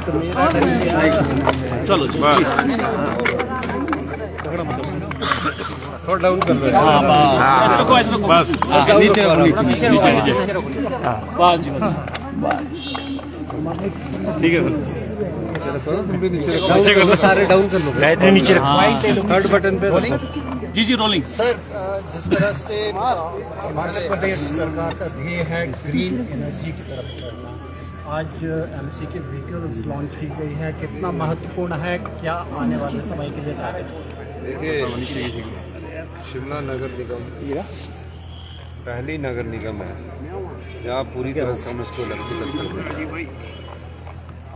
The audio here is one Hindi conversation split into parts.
चलो जी थोड़ा डाउन कर लो। बस नीचे नीचे नीचे बस जी ठीक है सर तुम भी नीचे रखो सारे डाउन कर लो। नीचे थर्ड बटन पे जी जी रोलिंग। सर जिस तरह से हिमाचल प्रदेश सरकार का ध्येय है ग्रीन एनर्जी की तरफ बढ़ना, आज एमसी की व्हीकल्स लॉन्च की गई है, कितना महत्वपूर्ण है, क्या आने वाले समय के लिए टारगेट? देखिए शिमला नगर निगम पहली नगर निगम है जहाँ पूरी तरह से हम इसको इलेक्ट्रिकल कर रहे हैं।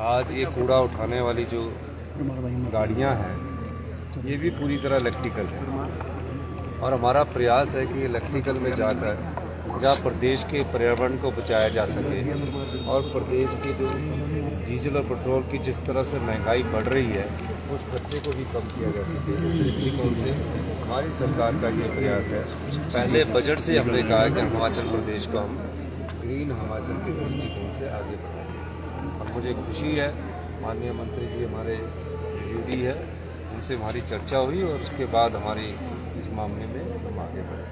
आज ये कूड़ा उठाने वाली जो गाड़ियाँ हैं ये भी पूरी तरह इलेक्ट्रिकल है और हमारा प्रयास है कि इलेक्ट्रिकल में जाकर जहाँ प्रदेश के पर्यावरण को बचाया जा सके और प्रदेश के जो डीजल और पेट्रोल की जिस तरह से महंगाई बढ़ रही है उस खर्चे को भी कम किया जा सके। इस दृष्टिकोण से हमारी सरकार का ये प्रयास है। पहले बजट से हमने कहा कि हिमाचल प्रदेश को हम ग्रीन हिमाचल के दृष्टिकोण से आगे बढ़ाएंगे और मुझे खुशी है माननीय मंत्री जी हमारे यूडी है उनसे हमारी चर्चा हुई और उसके बाद हमारी इस मामले में हम आगे बढ़े।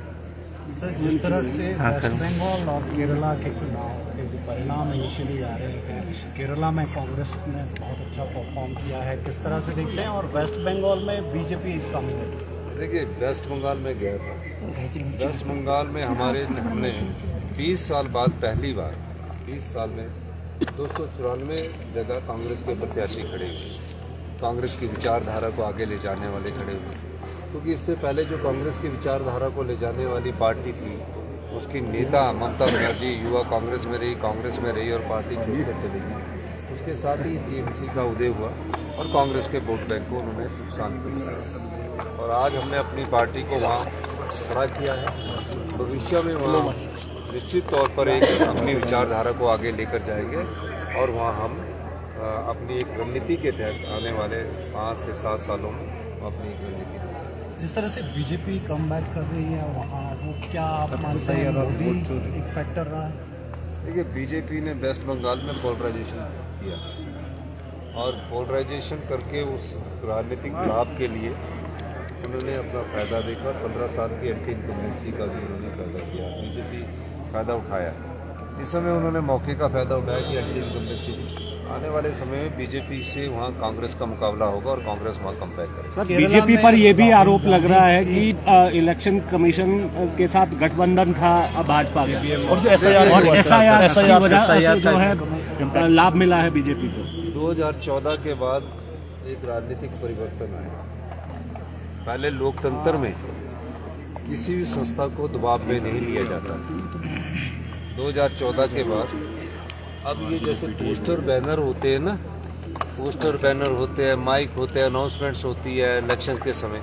सर जिस तरह से वेस्ट बंगाल और केरला के चुनाव के जो परिणाम इनिशियली आ रहे हैं, केरला में कांग्रेस ने बहुत अच्छा परफॉर्म किया है, किस तरह से देखते हैं? और वेस्ट बंगाल में बीजेपी इस काम में, देखिए वेस्ट बंगाल में गया था, वेस्ट बंगाल में हमने 20 साल बाद पहली बार 20 साल में 294 जगह कांग्रेस के प्रत्याशी खड़े हुए, कांग्रेस की विचारधारा को आगे ले जाने वाले खड़े हुए। क्योंकि इससे पहले जो कांग्रेस की विचारधारा को ले जाने वाली पार्टी थी उसकी नेता ममता बनर्जी युवा कांग्रेस में रही और पार्टी छोड़कर चली गई। उसके साथ ही टीएमसी का उदय हुआ और कांग्रेस के वोट बैंक को उन्होंने नुकसान किया और आज हमने अपनी पार्टी को वहाँ खड़ा किया है। भविष्य में वहाँ निश्चित तौर पर एक अपनी विचारधारा को आगे लेकर जाएंगे और वहाँ हम अपनी एक रणनीति के तहत आने वाले 5 से 7 सालों में अपनी एक रणनीति जिस तरह से बीजेपी कम बैक कर रही है वहाँ, वो क्या आप मानते हैं मोदी एक फैक्टर रहा है? देखिए बीजेपी ने वेस्ट बंगाल में पोलराइजेशन किया और पोलराइजेशन करके उस राजनीतिक लाभ के लिए उन्होंने अपना फ़ायदा देखा। 15 साल की एंटी इनकम्बेंसी का भी उन्होंने फ़ायदा किया, बीजेपी फ़ायदा उठाया। इस समय उन्होंने मौके का फ़ायदा उठाया कि एंटी इनकम्बेंसी आने वाले समय में बीजेपी से वहाँ कांग्रेस का मुकाबला होगा और कांग्रेस वहाँ कंपेयर करेगा। बीजेपी पर यह भी आरोप लग रहा है कि इलेक्शन कमीशन के साथ गठबंधन था भाजपा का और एसआईआर की वजह से जो है लाभ मिला है बीजेपी को। 2014 के बाद एक राजनीतिक परिवर्तन आया। पहले लोकतंत्र में किसी भी संस्था को दबाव में नहीं लिया जाता। 2014 के बाद अब ये जैसे पोस्टर बैनर होते हैं ना, पोस्टर बैनर होते हैं, माइक होते हैं, अनाउंसमेंट्स होती है इलेक्शन के समय,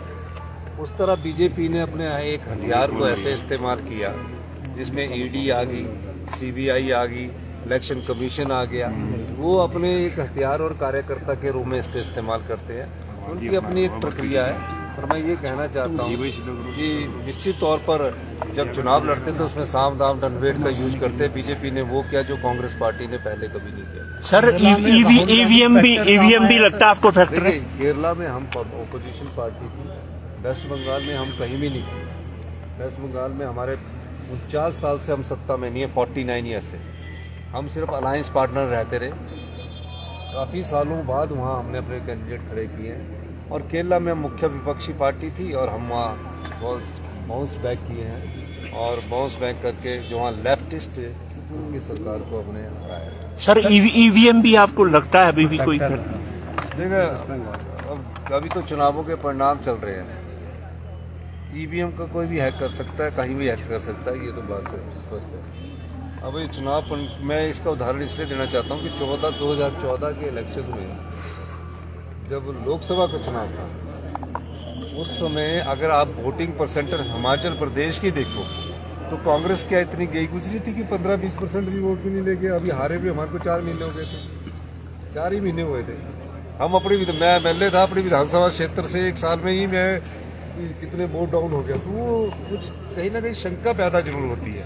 उस तरह बीजेपी ने अपने एक हथियार को ऐसे इस्तेमाल किया जिसमें ईडी आ गई, सीबीआई आ गई, इलेक्शन कमीशन आ गया। वो अपने एक हथियार और कार्यकर्ता के रूप में इसका इस्तेमाल करते हैं। उनकी अपनी एक प्रक्रिया है और मैं ये कहना चाहता हूँ कि निश्चित तौर पर जब चुनाव लड़ते तो उसमें साम दाम दंडभेद का यूज करते। बीजेपी ने वो किया जो कांग्रेस पार्टी ने पहले कभी नहीं किया। सर ईवीएम भी लगता है आपको फैक्टर? केरला में हम ओपोजिशन पार्टी थी, वेस्ट बंगाल में हम कहीं भी नहीं थे। वेस्ट बंगाल में हमारे 49 साल से हम सत्ता में नहीं है, 49 ईयर से हम सिर्फ अलायंस पार्टनर रहते रहे। काफ़ी सालों बाद वहाँ हमने अपने कैंडिडेट खड़े किए हैं और केरला में मुख्य विपक्षी पार्टी थी और हम वहाँ बहुत बाउंस बैक किए हैं और बाउंस बैक करके जो वहाँ लेफ्टिस्ट उनकी सरकार को हमने हराया। सर ईवीएम भी आपको लगता है अभी भी कोई? देखिए अब अभी तो चुनावों के परिणाम चल रहे हैं, ईवीएम का कोई भी हैक कर सकता है, कहीं भी हैक कर सकता है, ये तो बात स्पष्ट है। अब ये चुनाव मैं इसका उदाहरण इसलिए देना चाहता हूँ कि 2014 के इलेक्शन में जब लोकसभा का चुनाव था उस समय अगर आप वोटिंग परसेंटेज हिमाचल प्रदेश की देखो तो कांग्रेस क्या इतनी गई गुजरी थी कि 15-20% भी वोट भी नहीं लेके अभी हारे भी हमारे को 4 महीने हो गए थे, 4 ही महीने हुए थे। हम अपनी मैं एमएलए था, अपनी विधानसभा क्षेत्र से 1 साल में ही मैं कितने वोट डाउन हो गया। तो वो कुछ कहीं ना कहीं शंका पैदा जरूर होती है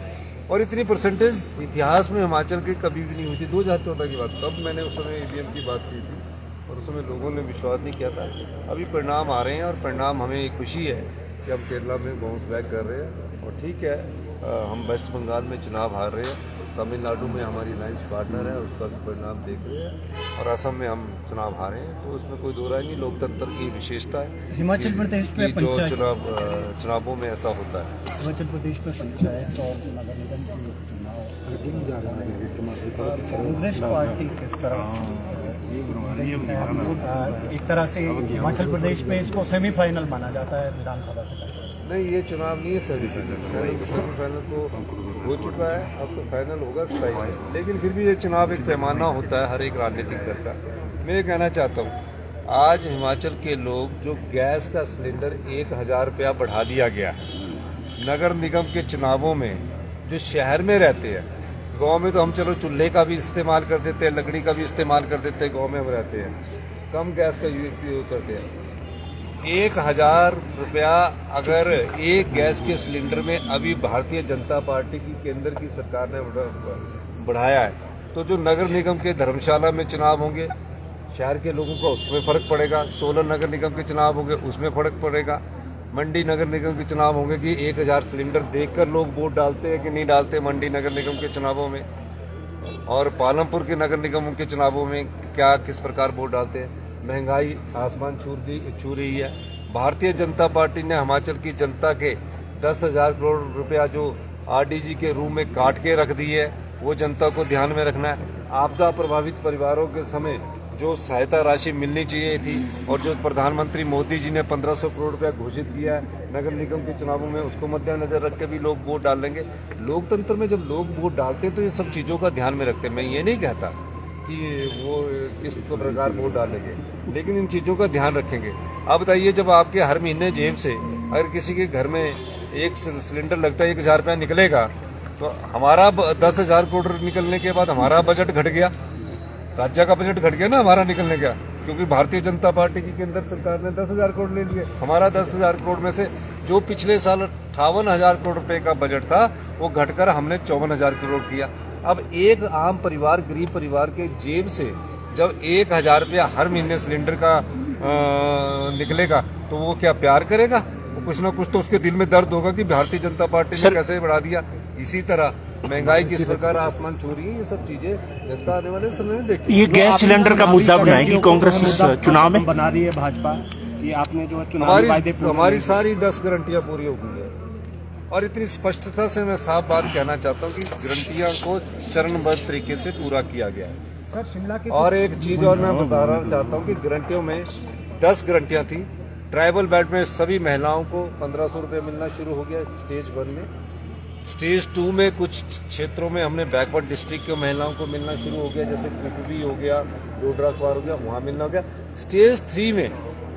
और इतनी परसेंटेज इतिहास में हिमाचल के कभी भी नहीं हुई थी। 2014 की बात, तब मैंने उस समय ईवीएम की बात की थी और उस समय लोगों ने विश्वास नहीं किया था। अभी परिणाम आ रहे हैं और परिणाम हमें खुशी है कि हम केरला में बाउंस बैक कर रहे हैं और ठीक है, हम वेस्ट बंगाल में चुनाव हार रहे हैं, तमिलनाडु में हमारी अलायंस पार्टनर है, उसका भी परिणाम देख रहे हैं और असम में हम चुनाव हारे हैं, तो उसमें कोई दो राय नहीं। लोकतंत्र की विशेषता है हिमाचल प्रदेश में जो चुनावों में ऐसा होता है। हिमाचल प्रदेश में पंचायत और नगर निगम के चुनाव कांग्रेस पार्टी किस तरह से एक तरह से हिमाचल प्रदेश में इसको सेमीफाइनल माना जाता है विधानसभा से? नहीं, ये चुनाव नहीं है सेमीफाइनल, सेमीफाइनल तो हो चुका है, अब तो फाइनल होगा 27 में। लेकिन फिर भी ये चुनाव एक पैमाना होता है हर एक राजनीतिक दल का। मैं ये कहना चाहता हूँ, आज हिमाचल के लोग जो गैस का सिलेंडर 1000 रुपया बढ़ा दिया गया, नगर निगम के चुनावों में जो शहर में रहते हैं, गांव में तो हम चलो चूल्हे का भी इस्तेमाल कर देते हैं, लकड़ी का भी इस्तेमाल कर देते हैं, गाँव में हम रहते हैं, कम गैस का उपयोग करते हैं। 1000 रुपया अगर एक गैस के सिलेंडर में अभी भारतीय जनता पार्टी की केंद्र की सरकार ने बढ़ाया है, तो जो नगर निगम के धर्मशाला में चुनाव होंगे शहर के लोगों का उसमें फर्क पड़ेगा, सोलन नगर निगम के चुनाव होंगे उसमें फर्क पड़ेगा, मंडी नगर निगम के चुनाव होंगे कि 1000 सिलेंडर देखकर लोग वोट डालते हैं कि नहीं डालते मंडी नगर निगम के चुनावों में, और पालमपुर के नगर निगमों के चुनावों में क्या किस प्रकार वोट डालते हैं। महंगाई आसमान छू रही है। भारतीय जनता पार्टी ने हिमाचल की जनता के 10,000 करोड़ रुपया जो आरडीजी के रूप में काट के रख दी है, वो जनता को ध्यान में रखना है। आपदा प्रभावित परिवारों के समय जो सहायता राशि मिलनी चाहिए थी और जो प्रधानमंत्री मोदी जी ने 1500 करोड़ रुपया घोषित किया है नगर निगम के चुनावों में, उसको मद्देनजर रख के भी लोग वोट डाल देंगे। लोकतंत्र में जब लोग वोट डालते हैं तो ये सब चीज़ों का ध्यान में रखते हैं। मैं ये नहीं कहता कि वो किस प्रकार वोट डालेंगे, लेकिन इन चीज़ों का ध्यान रखेंगे। आप बताइए, जब आपके हर महीने जेब से अगर किसी के घर में एक सिलेंडर लगता है 1000 रुपया निकलेगा, तो हमारा 10,000 करोड़ निकलने के बाद हमारा बजट घट गया, राज्य का बजट घट गया ना हमारा निकलने का, क्योंकि भारतीय जनता पार्टी की केंद्र सरकार ने 10,000 करोड़ ले लिए। हमारा 10,000 करोड़ में से जो पिछले साल 58,000 करोड़ रुपए का बजट था वो घटकर हमने 54,000 करोड़ किया। अब एक आम परिवार, गरीब परिवार के जेब से जब 1000 रुपया हर महीने सिलेंडर का निकलेगा तो वो क्या प्यार करेगा? वो कुछ ना कुछ तो उसके दिल में दर्द होगा कि भारतीय जनता पार्टी ने कैसे बढ़ा दिया। इसी तरह महंगाई किस प्रकार आसमान छू रही है, ये सब चीजें जनता आने वाले समय में देखी। ये गैस सिलेंडर का मुद्दा बनाएगी कांग्रेस इस चुनाव में? बना रही है भाजपा कि आपने जो चुनाव हमारी सारी 10 गारंटियां पूरी हो गई है और इतनी स्पष्टता से मैं साफ बात कहना चाहता हूं कि गारंटियां को चरणबद्ध तरीके से पूरा किया गया है। सर, शिमला के और एक चीज और मैं बताना चाहता हूं कि गारंटियों में 10 गारंटियां थी। ट्राइबल बेल्ट में सभी महिलाओं को 1500 रुपये मिलना शुरू हो गया स्टेज 1 में। स्टेज 2 में कुछ क्षेत्रों में हमने बैकवर्ड डिस्ट्रिक्ट की महिलाओं को मिलना शुरू हो गया, जैसे कुपवी हो गया, डोडरा कुआर हो गया, वहाँ मिलना हो गया। स्टेज 3 में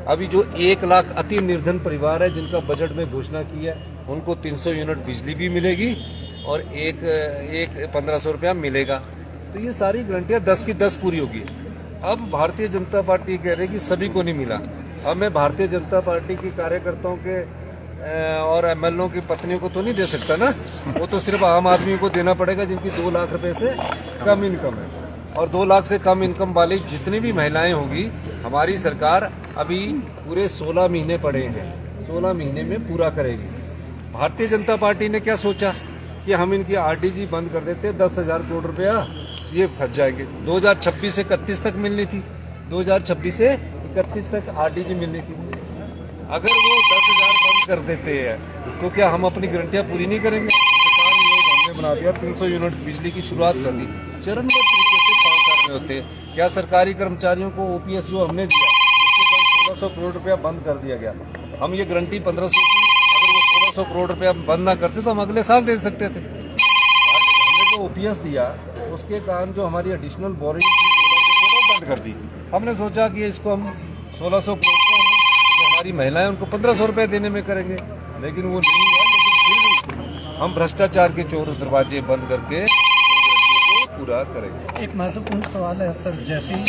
अभी जो 1 लाख अति निर्धन परिवार है जिनका बजट में घोषणा की है, उनको 300 यूनिट बिजली भी मिलेगी और एक 1500 रुपया मिलेगा। तो ये सारी गारंटियां 10 की 10 पूरी होगी। अब भारतीय जनता पार्टी कह रही है कि सभी को नहीं मिला। अब मैं भारतीय जनता पार्टी के कार्यकर्ताओं के और एमएलओ की पत्नियों को तो नहीं दे सकता ना, वो तो सिर्फ आम आदमियों को देना पड़ेगा जिनकी 2 लाख रुपए से कम इनकम है। और 2 लाख से कम इनकम वाली जितनी भी महिलाएं होंगी, हमारी सरकार अभी पूरे 16 महीने पड़े हैं, 16 महीने में पूरा करेगी। भारतीय जनता पार्टी ने क्या सोचा कि हम इनकी आरडीजी बंद कर देते, 10,000 करोड़ रुपया ये फंस जाएंगे। 2026 से 31 तक मिलनी थी, 2026 से 31 तक आरडीजी मिलनी थी। अगर वो 10,000 बंद कर देते हैं तो क्या हम अपनी गारंटियां पूरी नहीं करेंगे? सरकार ने हमने बना दिया 300 यूनिट बिजली की शुरुआत कर दी, चरणबद्ध तरीके से 5 साल में होते हैं। क्या सरकारी कर्मचारियों को ओपीएस जो हमने दिया उसके बाद 1600 करोड़ रुपया बंद कर दिया गया। हम ये गारंटी 1500 की, अगर वो 1600 करोड़ रुपया बंद ना करते तो हम अगले साल दे सकते थे। हमने जो ओपीएस दिया उसके कारण जो हमारी एडिशनल बोरिंग थी बंद कर दी। हमने सोचा कि इसको हम 1600 करोड़ जो हमारी महिलाएं उनको 1500 रुपए देने में करेंगे, लेकिन वो नहीं हुआ। लेकिन फिर भी हम भ्रष्टाचार के चोर दरवाजे बंद करके पूरा करेंगे। एक महत्वपूर्ण सवाल है सर, जैसे ही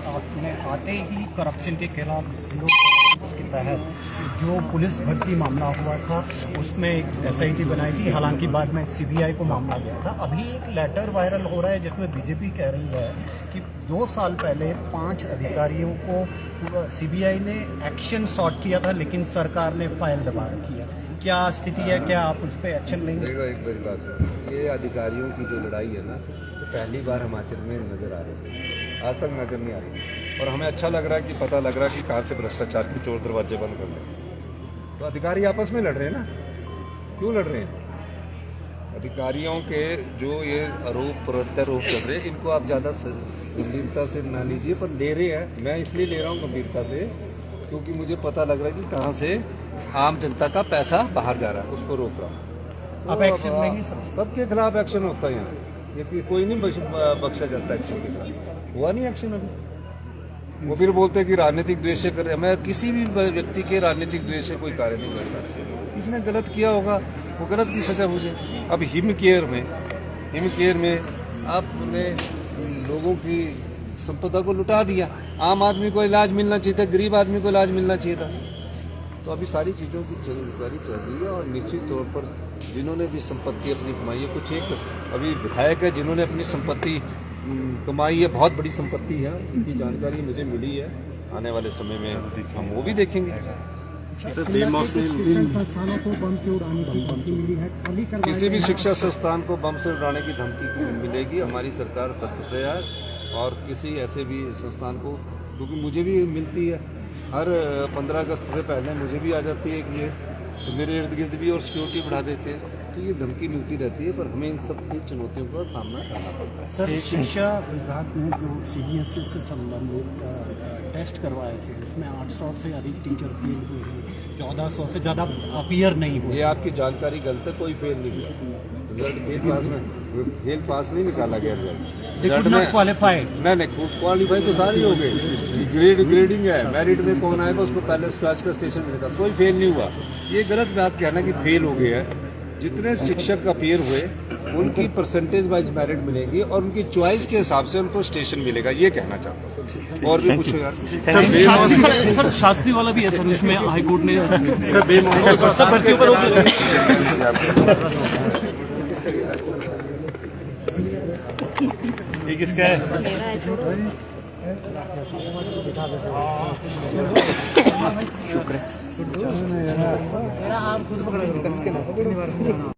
आपने आते ही करप्शन के खिलाफ जीरो लॉन्च के तहत जो पुलिस भर्ती मामला हुआ था उसमें एक SIT बनाई थी, हालांकि बाद में CBI को मामला गया था। अभी एक लेटर वायरल हो रहा है जिसमें बीजेपी कह रही है कि 2 साल पहले 5 अधिकारियों को CBI ने एक्शन सॉर्ट किया था, लेकिन सरकार ने फाइल दबा रखी है। क्या स्थिति है, क्या आप उस पर एक्शन लेंगे? एक बड़ी बात है, ये अधिकारियों की जो लड़ाई है ना, तो पहली बार हिमाचल में नज़र आ रही है, आज तक नज़र नहीं आ रही। और हमें अच्छा लग रहा है कि पता लग रहा है कि कहाँ से भ्रष्टाचार के चोर दरवाजे बंद कर लें। तो अधिकारी आपस में लड़ रहे हैं ना, क्यों लड़ रहे हैं? अधिकारियों के जो ये आरोप प्रत्यारोप चल रहे हैं, इनको आप ज़्यादा गंभीरता से ना लीजिए, पर ले रहे हैं। मैं इसलिए ले रहा हूँ गंभीरता से क्योंकि मुझे पता लग रहा है कि कहाँ से आम जनता का पैसा बाहर जा रहा है, उसको रोक रहा हूँ। आप एक्शन लेंगे? सबके खिलाफ एक्शन होता है यहाँ, ये कोई नहीं बख्शा जाता एक्शन के साथ। हुआ नहीं एक्शन अभी। वो फिर बोलते हैं कि राजनीतिक द्वेष से कर रहे हैं। मैं किसी भी व्यक्ति के राजनीतिक द्वेष से कोई कार्य नहीं करता। किसने गलत किया होगा वो गलत की सजा मुझे। अब हिम केयर में आपने लोगों की संपदा को लुटा दिया। आम आदमी को इलाज मिलना चाहिए था, गरीब आदमी को इलाज मिलना चाहिए था। तो अभी सारी चीज़ों की इंक्वायरी चल रही है और निश्चित तौर पर जिन्होंने भी संपत्ति अपनी कमाई है, कुछ एक अभी विधायक है जिन्होंने अपनी संपत्ति कमाई है, बहुत बड़ी संपत्ति है, उनकी जानकारी मुझे मिली है। आने वाले समय में हम वो भी देखेंगे। संस्थानों को बम से उड़ाने की धमकी मिली है, खाली करवाएं। किसी भी शिक्षा संस्थान को बम से उड़ाने की धमकी मिलेगी, हमारी सरकार तत्पर है। और किसी ऐसे भी संस्थान को, क्योंकि मुझे भी मिलती है, हर 15 अगस्त से पहले मुझे भी आ जाती है कि ये तो मेरे इर्द गिर्द भी और सिक्योरिटी बढ़ा देते हैं, तो ये धमकी मिलती रहती है। पर हमें इन सब की चुनौतियों का सामना करना पड़ता है। सर, शिक्षा विभाग ने जो CBSE से संबंधित टेस्ट करवाए थे उसमें 800 से अधिक टीचर फेल हुए हैं, 1400 से ज़्यादा अपीयर नहीं हुए। ये आपकी जानकारी गलत है, कोई फेल नहीं हुआ। फेल पास नहीं निकाला गया रिजल्ट में। क्वालिफाइड नहीं, क्वालिफाई तो सारे हो गए। ग्रेडिंग है, मेरिट में कौन आएगा उसको पहले स्क्रैच का स्टेशन मिलेगा। कोई फेल नहीं हुआ। ये गलत बात कहना कि फेल हो गया है। जितने शिक्षक अपीयर हुए उनकी परसेंटेज वाइज मेरिट मिलेगी और उनकी चॉइस के हिसाब से उनको स्टेशन मिलेगा, ये कहना चाहता हूँ। और भी पूछो यार। सर शास्त्री वाला भी है सर, इसमें हाईकोर्ट ने ये किसका है? शुक्र है।